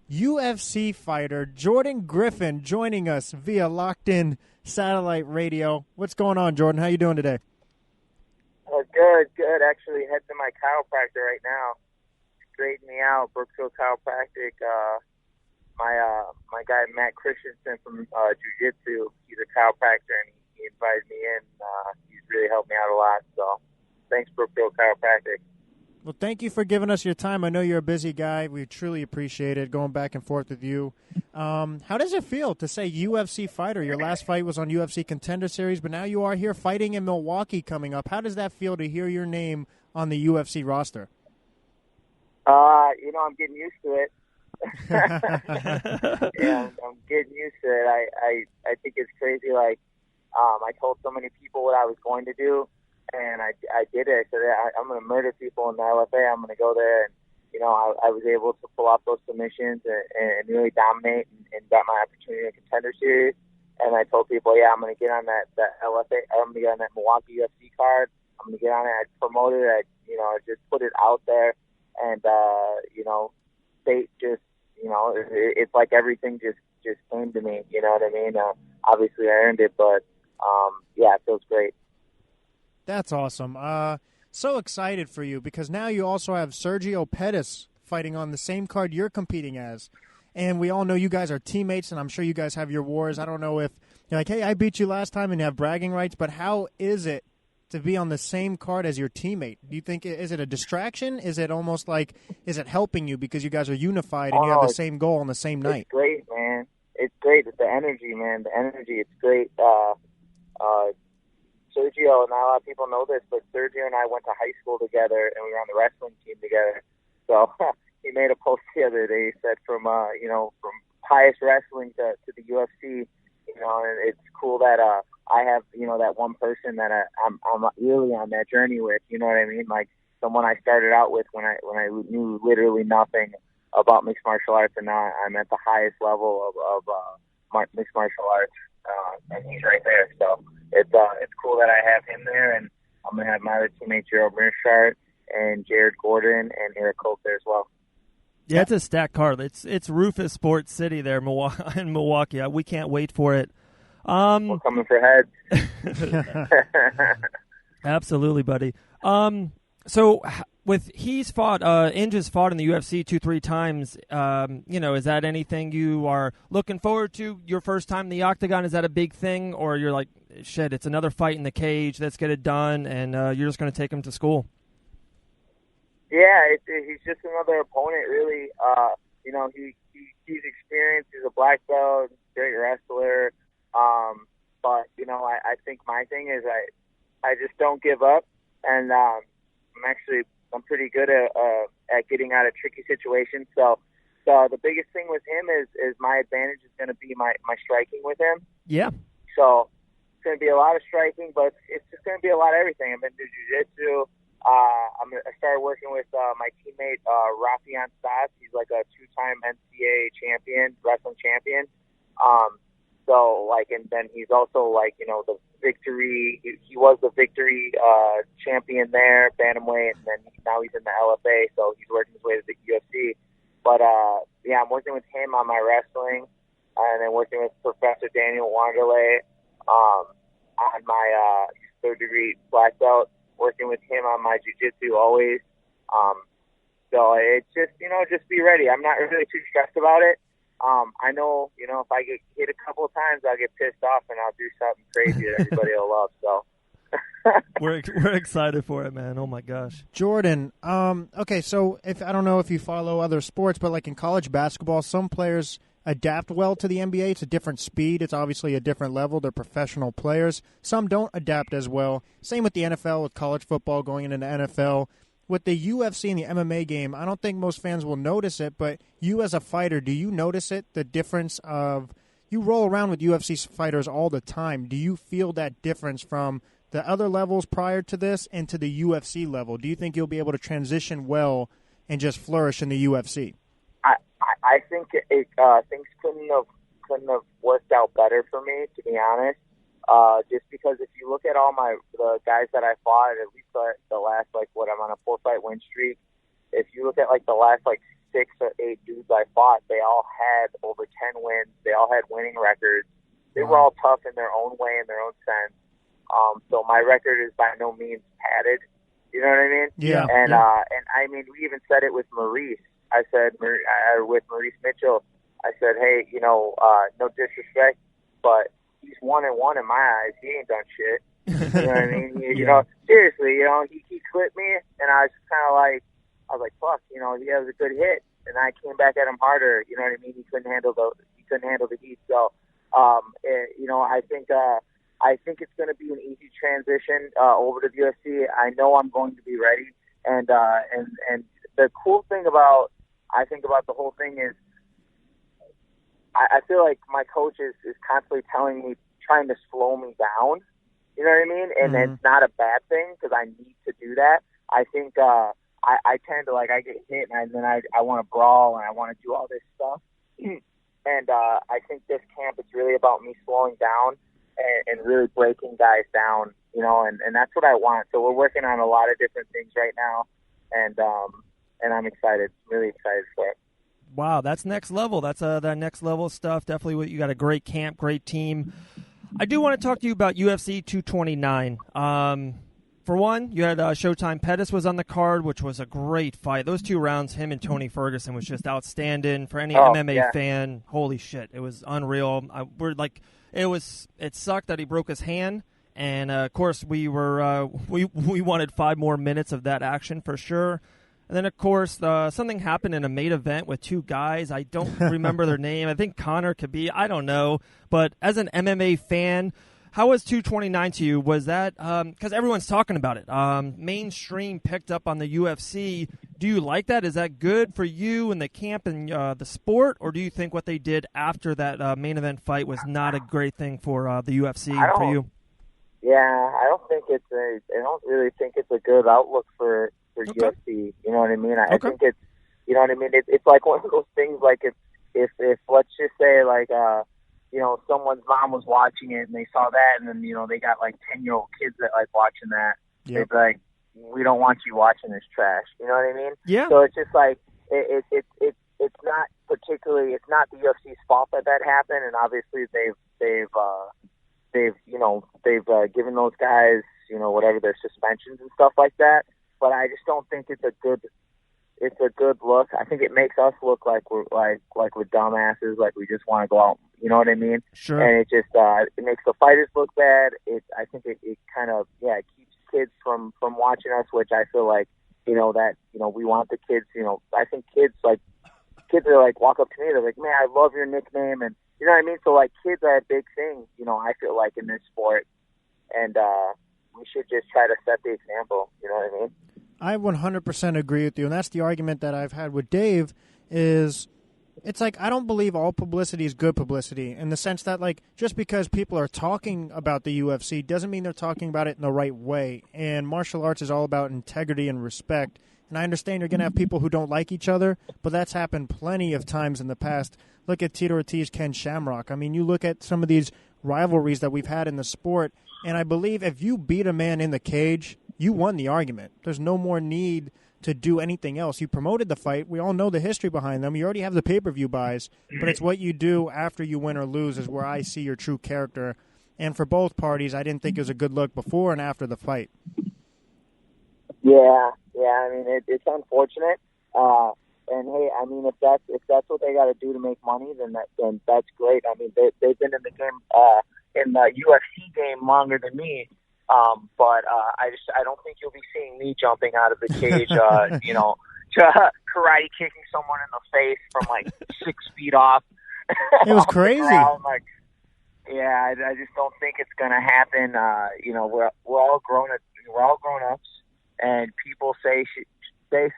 UFC fighter Jordan Griffin joining us via Locked In Satellite Radio. What's going on, Jordan? How you doing today? Good. Actually, heading to my chiropractor right now. Straightening me out. Brookfield Chiropractic. My guy Matt Christensen from Jiu-Jitsu, he's a chiropractor, and he invited me in. He's really helped me out a lot. So, thanks, Brookfield Chiropractic. Well, thank you for giving us your time. I know you're a busy guy. We truly appreciate it, going back and forth with you. How does it feel to say UFC fighter? Your last fight was on UFC Contender Series, but now you are here fighting in Milwaukee coming up. How does that feel to hear your name on the UFC roster? I'm getting used to it. Yeah, I'm getting used to it. I think it's crazy. Like, I told so many people what I was going to do, and I did it. I said, I'm going to murder people in the LFA. I'm going to go there. And, I was able to pull off those submissions and really dominate and got my opportunity in the Contender Series. And I told people, I'm going to get on that LFA. I'm going to get on that Milwaukee UFC card. I'm going to get on it. I promoted it. I just put it out there. And, Fate just, it's like everything just came to me. You know what I mean? Obviously, I earned it, but, it feels great. That's awesome. So excited for you because now you also have Sergio Pettis fighting on the same card you're competing as. And we all know you guys are teammates, and I'm sure you guys have your wars. I don't know if you're like, hey, I beat you last time and you have bragging rights, but how is it to be on the same card as your teammate? Do you think, is it a distraction? Is it almost like, is it helping you because you guys are unified and you have the same goal on the same night? It's great, man. It's great. It's the energy, man. The energy, it's great. Sergio, not a lot of people know this, but Sergio and I went to high school together, and we were on the wrestling team together. So he made a post the other day. He said from highest wrestling to the UFC, and it's cool that I have, that one person that I'm really on that journey with. You know what I mean? Like someone I started out with when I knew literally nothing about mixed martial arts, and now I'm at the highest level of mixed martial arts, and he's right there. So it's cool that I have him there, and I'm gonna have my other teammates Gerald Mearshart and Jared Gordon and Eric Cope there as well. Yeah, it's a stacked card. It's RofusSport City there in Milwaukee. We can't wait for it. We're coming for heads. Absolutely, buddy. So he's fought, Inge's fought in the UFC 2-3 times. Is that anything you are looking forward to? Your first time in the octagon, is that a big thing, or you're like, shit, it's another fight in the cage, let's get it done, and you're just going to take him to school? Yeah, he's just another opponent, really. He's experienced. He's a black belt, great wrestler. But I think my thing is I just don't give up, and I'm pretty good at getting out of tricky situations. So the biggest thing with him is my advantage is going to be my striking with him. Yeah. So it's going to be a lot of striking, but it's just going to be a lot of everything. I'm going to do jiu-jitsu. I started working with my teammate Rafian Stas. He's like a two-time NCAA wrestling champion. And then he's also the victory. He was the victory champion there, bantamweight, and then now he's in the LFA, so he's working his way to the UFC. But I'm working with him on my wrestling, and then working with Professor Daniel Wanderlei on my third-degree black belt. Working with him on my jiu-jitsu always. So it's just, just be ready. I'm not really too stressed about it. I know, if I get hit a couple of times, I'll get pissed off and I'll do something crazy that everybody will love. So we're excited for it, man. Oh my gosh, Jordan. Okay, so I don't know if you follow other sports, but like in college basketball, some players adapt well to the NBA. It's a different speed. It's obviously a different level. They're professional players. Some don't adapt as well. Same with the NFL, with college football going into the NFL. With the UFC and the MMA game, I don't think most fans will notice it, but you as a fighter, do you notice it, the difference of you roll around with UFC fighters all the time. Do you feel that difference from the other levels prior to this and to the UFC level? Do you think you'll be able to transition well and just flourish in the UFC? I think things couldn't have worked out better for me, to be honest. Just because if you look at all the guys that I fought, at least the last I'm on a 4-fight win streak. If you look at the last 6 or 8 dudes I fought, they all had over 10 wins. They all had winning records. They were all tough in their own way, in their own sense. So my record is by no means padded. You know what I mean? Yeah. And I mean, we even said it with Maurice. I said, with Maurice Mitchell, I said, hey, you know, no disrespect, but he's 1-1 in my eyes. He ain't done shit. You know what I mean? You know, seriously, you know, he clipped me, and I was kind of like, fuck, you know, he has a good hit, and I came back at him harder. You know what I mean? He couldn't handle the heat. So, you know, I think it's going to be an easy transition over to the UFC. I know I'm going to be ready, and the cool thing about the whole thing is, I feel like my coach is constantly telling me, trying to slow me down. You know what I mean? And it's not a bad thing because I need to do that. I think I tend to, like, I get hit and then I want to brawl and I want to do all this stuff. And I think this camp is really about me slowing down and really breaking guys down, you know, and that's what I want. So we're working on a lot of different things right now, and I'm excited, really excited for it. Wow, that's next level. That's that next level stuff. Definitely, you got a great camp, great team. I do want to talk to you about UFC 229. For one, you had Showtime Pettis was on the card, which was a great fight. Those 2 rounds, him and Tony Ferguson, was just outstanding. For any MMA fan, holy shit, it was unreal. It sucked that he broke his hand, and of course we wanted 5 more minutes of that action for sure. And then, of course, something happened in a main event with 2 guys. I don't remember their name. I think Connor could be. I don't know. But as an MMA fan, how was 229 to you? Was that because everyone's talking about it? Mainstream picked up on the UFC. Do you like that? Is that good for you and the camp and the sport? Or do you think what they did after that main event fight was not a great thing for the UFC for you? Yeah, I don't really think it's a good outlook for UFC. You know what I mean? I think it's, you know what I mean? It's like one of those things, like if let's just say, like, you know, someone's mom was watching it and they saw that, and then, you know, they got like 10-year-old kids that like watching that. Yep. They'd be like, we don't want you watching this trash. You know what I mean? Yeah. So it's just like, it's not particularly, it's not the UFC's fault that happened, and obviously they've given those guys, you know, whatever their suspensions and stuff like that. But I just don't think it's a good look. I think it makes us look like we're dumbasses, like we just want to go out. You know what I mean? Sure. And it just it makes the fighters look bad. I think it kind of keeps kids from watching us, which I feel like, you know, that, you know, we want the kids. You know, I think kids are like, walk up to me, they're like, man, I love your nickname, and you know what I mean. So like, kids are a big thing. You know, I feel like in this sport, and we should just try to set the example. You know what I mean? I 100% agree with you, and that's the argument that I've had with Dave. Is it's like, I don't believe all publicity is good publicity, in the sense that, like, just because people are talking about the UFC doesn't mean they're talking about it in the right way. And martial arts is all about integrity and respect. And I understand you're going to have people who don't like each other, but that's happened plenty of times in the past. Look at Tito Ortiz, Ken Shamrock. I mean, you look at some of these rivalries that we've had in the sport, and I believe if you beat a man in the cage, you won the argument. There's no more need to do anything else. You promoted the fight. We all know the history behind them. You already have the pay-per-view buys, but it's what you do after you win or lose is where I see your true character. And for both parties, I didn't think it was a good look before and after the fight. Yeah. I mean, it's unfortunate. And hey, I mean, if that's what they got to do to make money, then that's great. I mean, they've been in the game, in the UFC game longer than me. But I don't think you'll be seeing me jumping out of the cage, you know, karate kicking someone in the face from like 6 feet off. It was crazy. Like, yeah, I just don't think it's gonna happen. You know, we're all grown-ups, and people say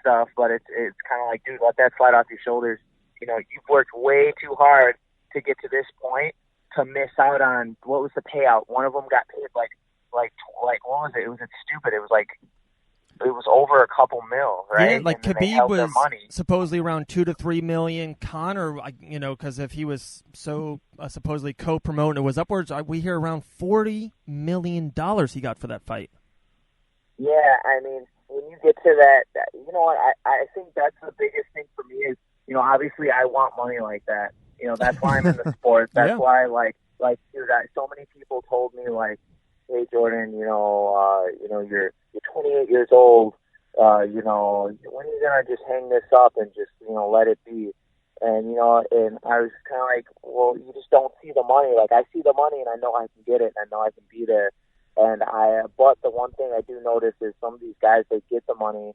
stuff, but it's kind of like, dude, let that slide off your shoulders. You know, you've worked way too hard to get to this point to miss out on, what was the payout? One of them got paid like what was it? It was stupid. It was over a couple mil, right? Yeah, like Khabib was supposedly around $2 to $3 million. Conor, you know, because if he was so supposedly co-promoting, it was upwards. We hear around $40 million he got for that fight. Yeah, I mean, when you get to that, you know what? I think that's the biggest thing for me is obviously I want money like that. That's why I'm in the sport. That's why, dude, so many people told me, like, hey, Jordan, you're 28 years old. When are you gonna just hang this up and just, let it be? And and I was kind of like, well, you just don't see the money. Like, I see the money, and I know I can get it, and I know I can be there. But the one thing I do notice is some of these guys, they get the money,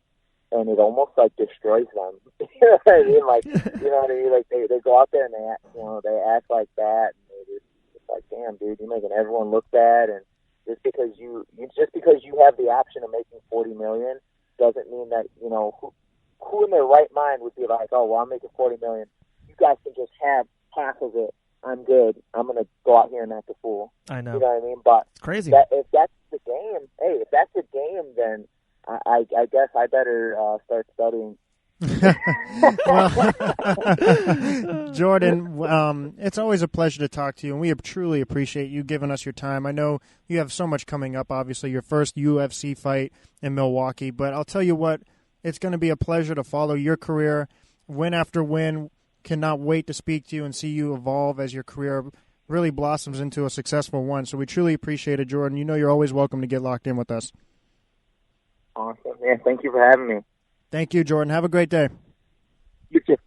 and it almost like destroys them. You know what I mean? Like, Like they go out there and they act like that, and it's like, damn, dude, you're making everyone look bad. And just because you have the option of making $40 million doesn't mean that who in their right mind would be like, oh, well, I'm making $40 million. You guys can just have half of it. I'm good. I'm going to go out here and act a fool. I know. You know what I mean? But it's crazy. If that's the game, if that's the game, then I guess I better start studying. Well, Jordan, it's always a pleasure to talk to you, and we truly appreciate you giving us your time. I know you have so much coming up, obviously, your first UFC fight in Milwaukee, but I'll tell you what, it's going to be a pleasure to follow your career win after win. Cannot wait to speak to you and see you evolve as your career really blossoms into a successful one. So we truly appreciate it, Jordan. You're always welcome to get locked in with us. Awesome. Yeah, thank you for having me. Thank you, Jordan. Have a great day. You too.